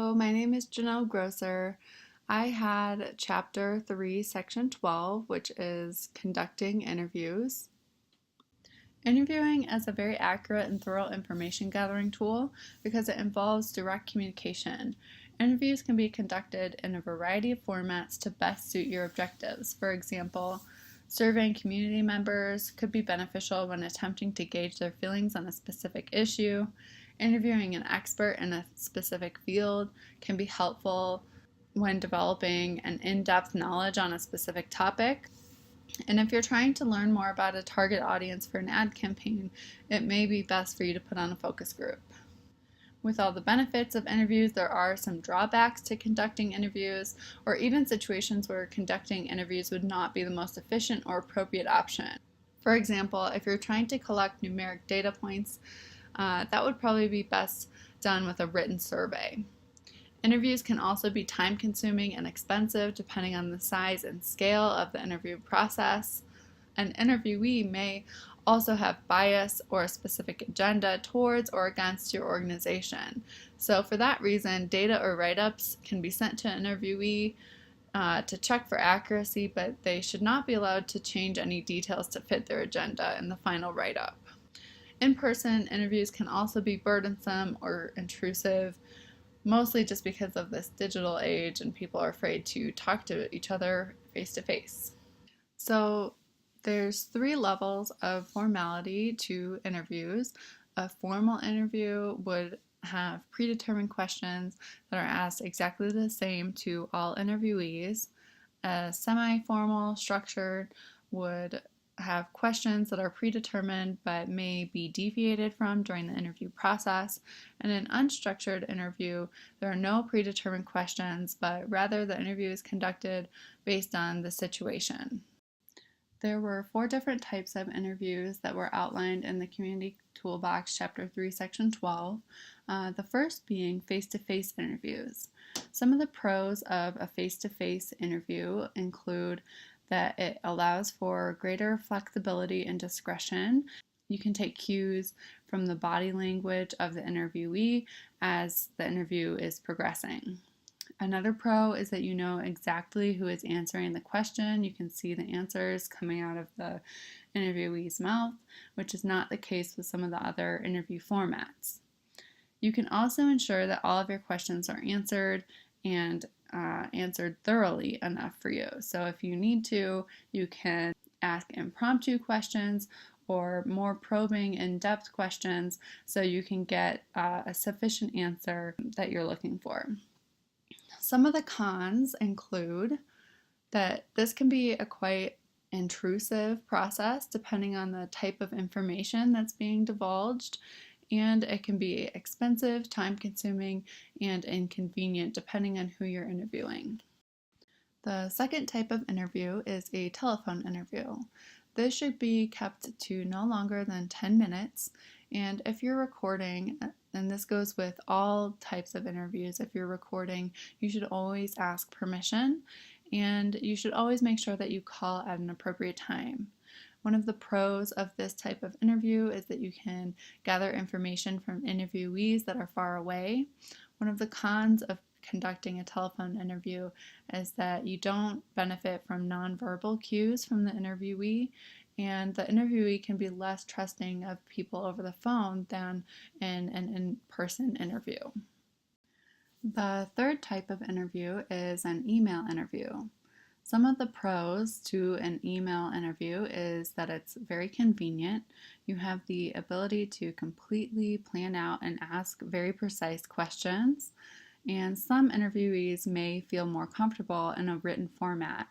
Hello, my name is Jenelle Grosser. I had Chapter 3, Section 12, which is conducting interviews. Interviewing is a very accurate and thorough information gathering tool because it involves direct communication. Interviews can be conducted in a variety of formats to best suit your objectives. For example, surveying community members could be beneficial when attempting to gauge their feelings on a specific issue. Interviewing an expert in a specific field can be helpful when developing an in-depth knowledge on a specific topic. And if you're trying to learn more about a target audience for an ad campaign, it may be best for you to put on a focus group. With all the benefits of interviews, there are some drawbacks to conducting interviews, or even situations where conducting interviews would not be the most efficient or appropriate option. For example, if you're trying to collect numeric data points, that would probably be best done with a written survey. Interviews can also be time-consuming and expensive depending on the size and scale of the interview process. An interviewee may also have bias or a specific agenda towards or against your organization. So for that reason, data or write-ups can be sent to an interviewee to check for accuracy, but they should not be allowed to change any details to fit their agenda in the final write-up. In-person interviews can also be burdensome or intrusive, mostly just because of this digital age and people are afraid to talk to each other face to face. So there's 3 levels of formality to interviews. A formal interview would have predetermined questions that are asked exactly the same to all interviewees. A semi-formal, structured would have questions that are predetermined but may be deviated from during the interview process. In an unstructured interview, there are no predetermined questions, but rather the interview is conducted based on the situation. There were 4 different types of interviews that were outlined in the Community Toolbox, Chapter 3, Section 12. The first being face-to-face interviews. Some of the pros of a face-to-face interview include that it allows for greater flexibility and discretion. You can take cues from the body language of the interviewee as the interview is progressing. Another pro is that you know exactly who is answering the question. You can see the answers coming out of the interviewee's mouth, which is not the case with some of the other interview formats. You can also ensure that all of your questions are answered and answered thoroughly enough for you. So if you need to, you can ask impromptu questions or more probing, in-depth questions so you can get a sufficient answer that you're looking for. Some of the cons include that this can be a quite intrusive process depending on the type of information that's being divulged, and it can be expensive, time-consuming, and inconvenient depending on who you're interviewing. The second type of interview is a telephone interview. This should be kept to no longer than 10 minutes, and if you're recording, and this goes with all types of interviews, if you're recording, you should always ask permission, and you should always make sure that you call at an appropriate time. One of the pros of this type of interview is that you can gather information from interviewees that are far away. One of the cons of conducting a telephone interview is that you don't benefit from nonverbal cues from the interviewee, and the interviewee can be less trusting of people over the phone than in an in-person interview. The third type of interview is an email interview. Some of the pros to an email interview is that it's very convenient. You have the ability to completely plan out and ask very precise questions, and some interviewees may feel more comfortable in a written format.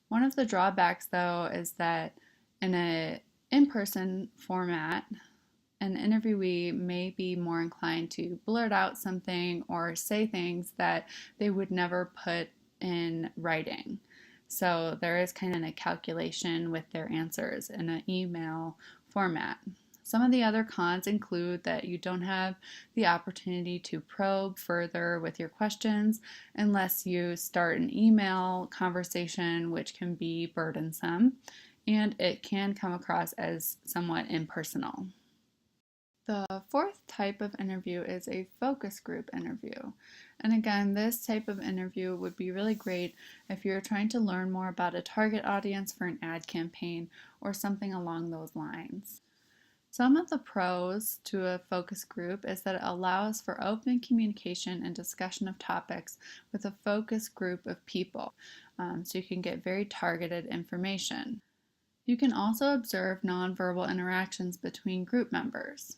One of the drawbacks, though, is that in an in-person format, an interviewee may be more inclined to blurt out something or say things that they would never put in writing. So there is kind of a calculation with their answers in an email format. Some of the other cons include that you don't have the opportunity to probe further with your questions unless you start an email conversation, which can be burdensome, and it can come across as somewhat impersonal. The fourth type of interview is a focus group interview. And again, this type of interview would be really great if you're trying to learn more about a target audience for an ad campaign or something along those lines. Some of the pros to a focus group is that it allows for open communication and discussion of topics with a focus group of people, so you can get very targeted information. You can also observe nonverbal interactions between group members.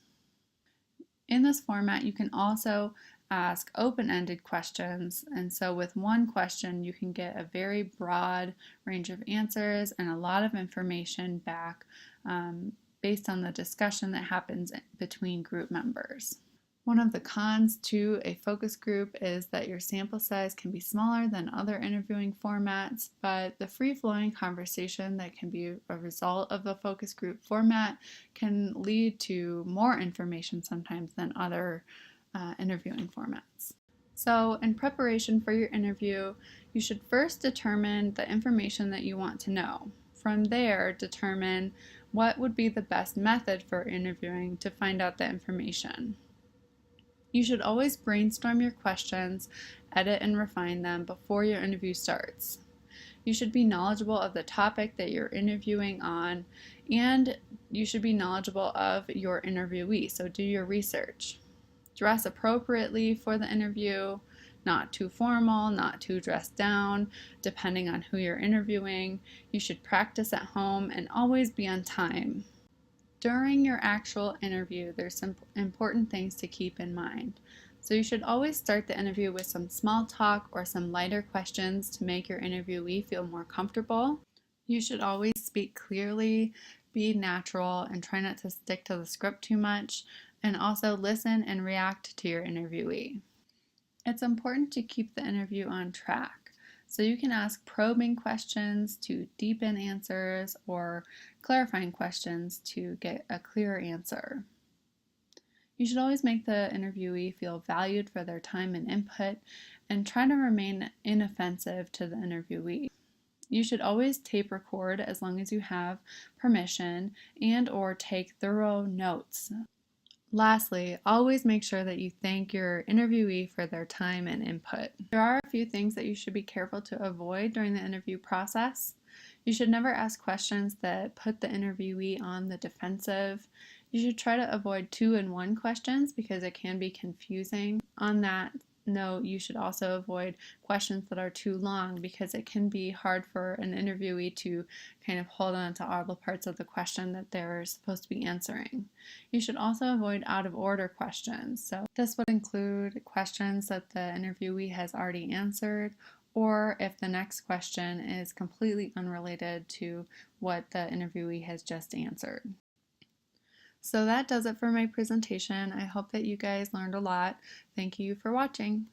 In this format, you can also ask open-ended questions, and so with one question you can get a very broad range of answers and a lot of information back based on the discussion that happens between group members. One of the cons to a focus group is that your sample size can be smaller than other interviewing formats, but the free-flowing conversation that can be a result of the focus group format can lead to more information sometimes than other interviewing formats. So in preparation for your interview, you should first determine the information that you want to know. From there, determine what would be the best method for interviewing to find out the information. You should always brainstorm your questions, edit and refine them before your interview starts. You should be knowledgeable of the topic that you're interviewing on, and you should be knowledgeable of your interviewee, so do your research. Dress appropriately for the interview, not too formal, not too dressed down, depending on who you're interviewing. You should practice at home and always be on time. During your actual interview, there's some important things to keep in mind. So you should always start the interview with some small talk or some lighter questions to make your interviewee feel more comfortable. You should always speak clearly, be natural, and try not to stick to the script too much, and also listen and react to your interviewee. It's important to keep the interview on track. So you can ask probing questions to deepen answers or clarifying questions to get a clearer answer. You should always make the interviewee feel valued for their time and input, and try to remain inoffensive to the interviewee. You should always tape record as long as you have permission and or take thorough notes. Lastly, always make sure that you thank your interviewee for their time and input. There are a few things that you should be careful to avoid during the interview process. You should never ask questions that put the interviewee on the defensive. You should try to avoid 2-in-1 questions because it can be confusing. On that note, you should also avoid questions that are too long because it can be hard for an interviewee to kind of hold on to all the parts of the question that they're supposed to be answering. You should also avoid out-of-order questions. So this would include questions that the interviewee has already answered, or if the next question is completely unrelated to what the interviewee has just answered. So that does it for my presentation. I hope that you guys learned a lot. Thank you for watching.